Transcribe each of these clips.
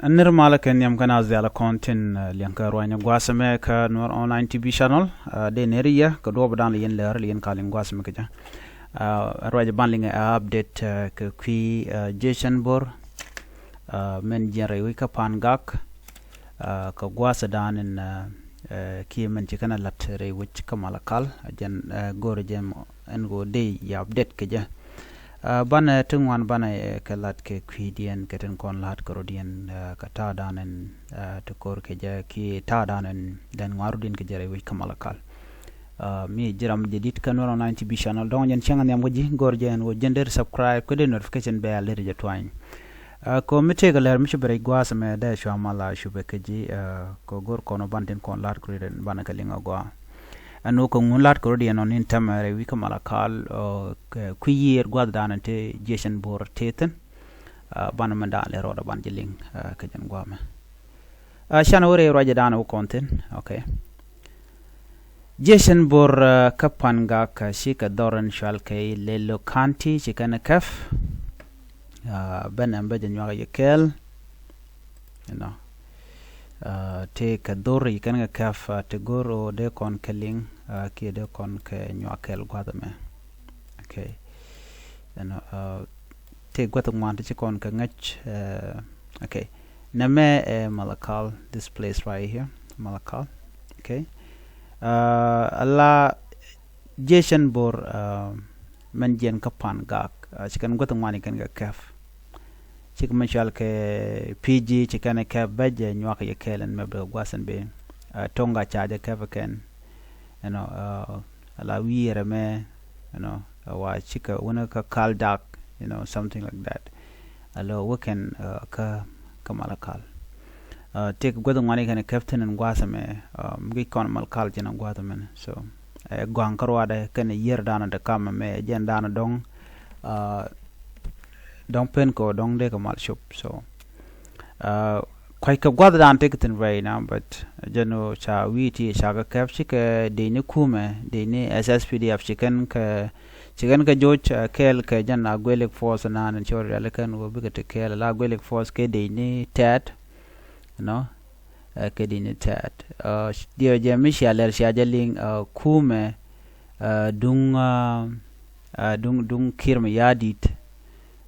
Nir malaken yam kana zala content lianka roanya gwasame ka Nuer online TV channel de neriya ka do badan lien ler lien kalin gwasame ka ja roja banling update ka kwi Jason bor men jere wi ka pangak ka gwasa danin ki men ci kana lat re wich ka malakal jan gor jem en go de ya update ka ja bana tungwan bana kalat ke kwidien keten kon lat korodien ka ta danen to kor ke ja ki ta danen dan warudin ke jere wi kamalakal mi jiram jedit kan wona 90 bi channel don yen changan yam goji gorjen wo jender subscribe ko de notification be alere je twine ko mite galer mi chibere gwas me de sho mala shube ke ji ko gor kono banten kon lat koriden bana kalinga gwa anu ko ngulat ko di non intamare wi kamalakal ku yer gwad danante Jason bor teten bana manda le roda ban jiling ka jan gwama shana wore roja dana content okay Jason bor kapanga ka shika doran shalke lelo kanti shikana kaf ben ambe janwa yekel you know te ka dor yikan kaf te goro de kon keling ki de kon ke nyakel gwadame okay and te gwat ngwan te kon ka ngach okay name malakal, this place right here malakal, okay alla Jason bor man jen kapan gak chikan gwat ngwan kan ga kaf chik machal ke PG chikane ke baje nywak ye kelen mebe gwasan be tonga chaje ke vaken you know ala wiere me you know wa chika una ka kaldak you know something like that alo weekend ka kamalakal take godo ngani kan captain and gwasame mgi kon malkal jena gwadamen so gwang karwade kan yer dana de kam me jen dana dong don't pen ko dong de kamal shop so quite ka gwada dan tikitin right now but jeno cha witi cha ka kap chike de ni kume de ni SSPDF chicken ka joj kel ka jan agwelek force na nan chor alakan go bigate kel la agwelek force ke de ni tat you know ke de ni tat dia jemi shaler shajaling kume dung kirme yadit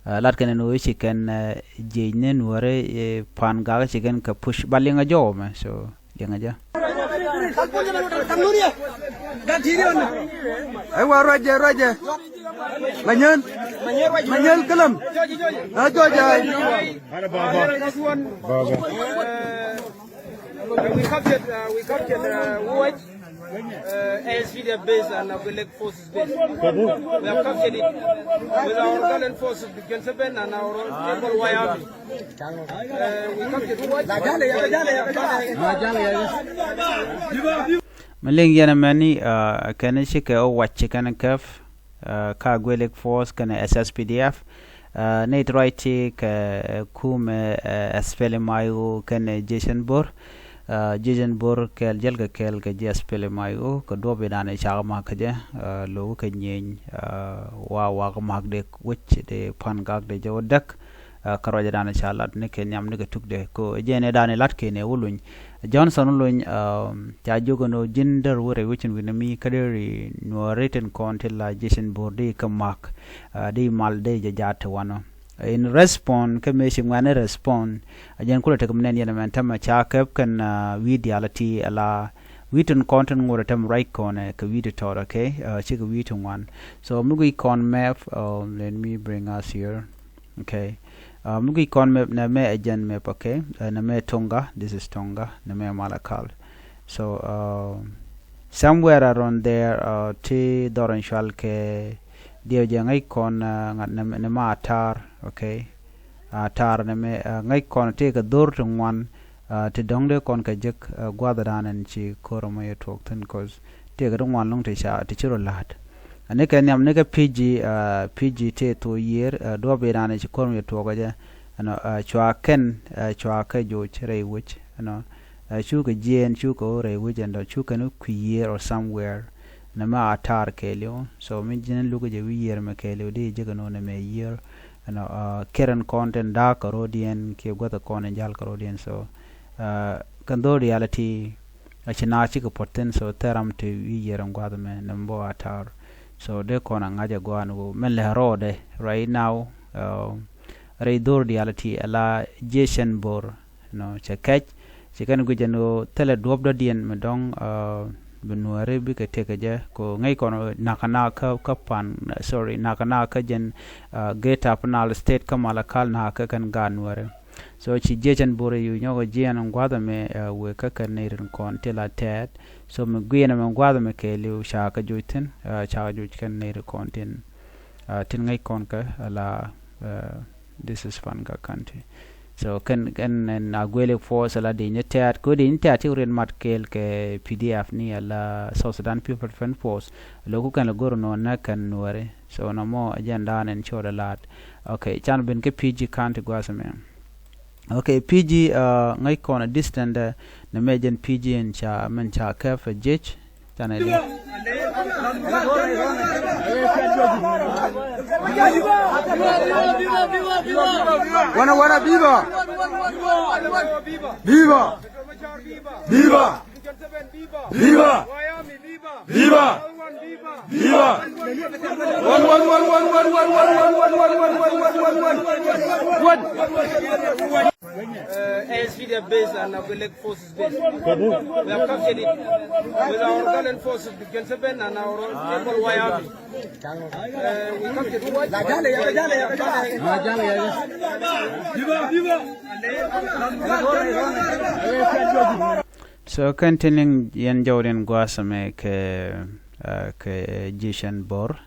lat kan no chicken jenen wore pan ga chicken ka push balinga jo me so lenga ja ai wa roje manyen kalam ha jo jai we captured what ASVD base and our leg forces base. We have captured it with our Ugandan forces, the Genseben and our local Wyoming. We captured Maling yana mani kana shike o wache kana kaf ka gwelek force kana SSPDF net right ka kume asfele mayo kana Jason bor Jason bor kel jelga kel ka jaspele mayo ka dobe dane chagma ka je lo ka nyen wa magde wich de pangak de jodak karoja dane chalat ne ke nyam ne ka tukde ko jene dane lat ke ne wuluñ Johnson luñ ta jogono jinder wore wichin winami kaderi no written content la Jason bor de ka mak de mal de jata wano in respond kame ngane respond ajen kula tek mnen yana man tama chakap kan videality ala written content ngore tam right corner ka video to okay chika video one so mugi con map let me bring us here okay mugi con map na me ajen map okay na me tonga, this is tonga, na me malakal so somewhere around there ti doran shalke dia jangai kon ngat na ma tar okay tar na me ngai kon te ka dor tungwan te dongde kon ka jek gwadaran en chi koroma ye tok ten cause te ga dongwan long te sha te chiro lat ane ka nyam ne ka PG te to year do be ran chi koroma ye tok ga ano chwa ken chwa ka jo chere which ano chu ka jen chu ko re which and chu ka no ku year or somewhere na ma atar kelio so min jinen lugo je wi yer ma kelio de je no na me year keren content da karodian ke gwata konen jal karodian so kan do reality achina chi ko poten so teram te wi yeram gwada me nambo atar so de kona ngaja gwanu mele rode right now ray do reality ala jason bor chekach chikan gujano tele dobdo dien medong Nuer bi ka teke je ko ngai kono nakana ka pan sorry nakana ka jen get up na state ka malakal na ka kan ga Nuer so chi jejen bore yu nyogo jian ngwada me we ka kan neirin kon tela tet so me gwiena me ngwada me ke liu sha ka juiten cha ju kan neir kon tin ngai kon ka ala this is pangak country so kan na gwele force ala de nyetat ko de nyetat uren mat kel ke pdf ni ala South Sudan People Defense Force loku kan goro no na kan Nuer so no mo agenda nen choda lat okay chan ben ke pg country gwasame okay pg ngai kona distant na mejen pg en cha men cha ka fa jiëc tanele Wana viva! Viva! Viva! Viva! Viva! Viva! ASV base and our forces base. We have captured it with our Ugandan forces, the Genseben and our people Wyoming. We captured so continuing yen jawden gwasame ke jishan bor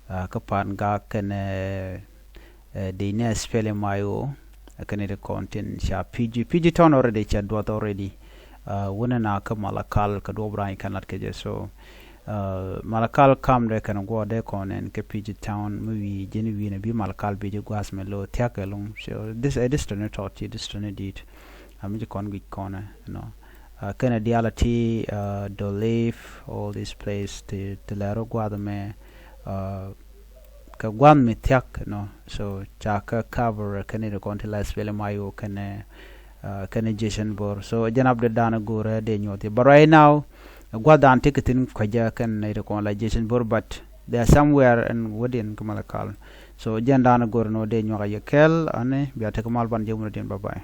ka pan ga ken de ne spele mayo kan de content sha pg town already cha dot already wona na ka malakal ka do bran kanat ke je so malakal kam de kan go de konen ke pg town movie jeni wi ne bi malakal be je gwasme lo tiakelum so this distant talk distant did am je kon gi kona kind of reality the live all this place the laro guadame ka guan me tiak so chaka cover kanida kontila spele mayo kane jason bor so janab de dana gore de nyoti but right now guadan ticketing kwaja kan naida kon la jason bor but they are somewhere in within kamalakal so jandana gore no de nyoga yekel ane biata kamal ban jemuna den bye bye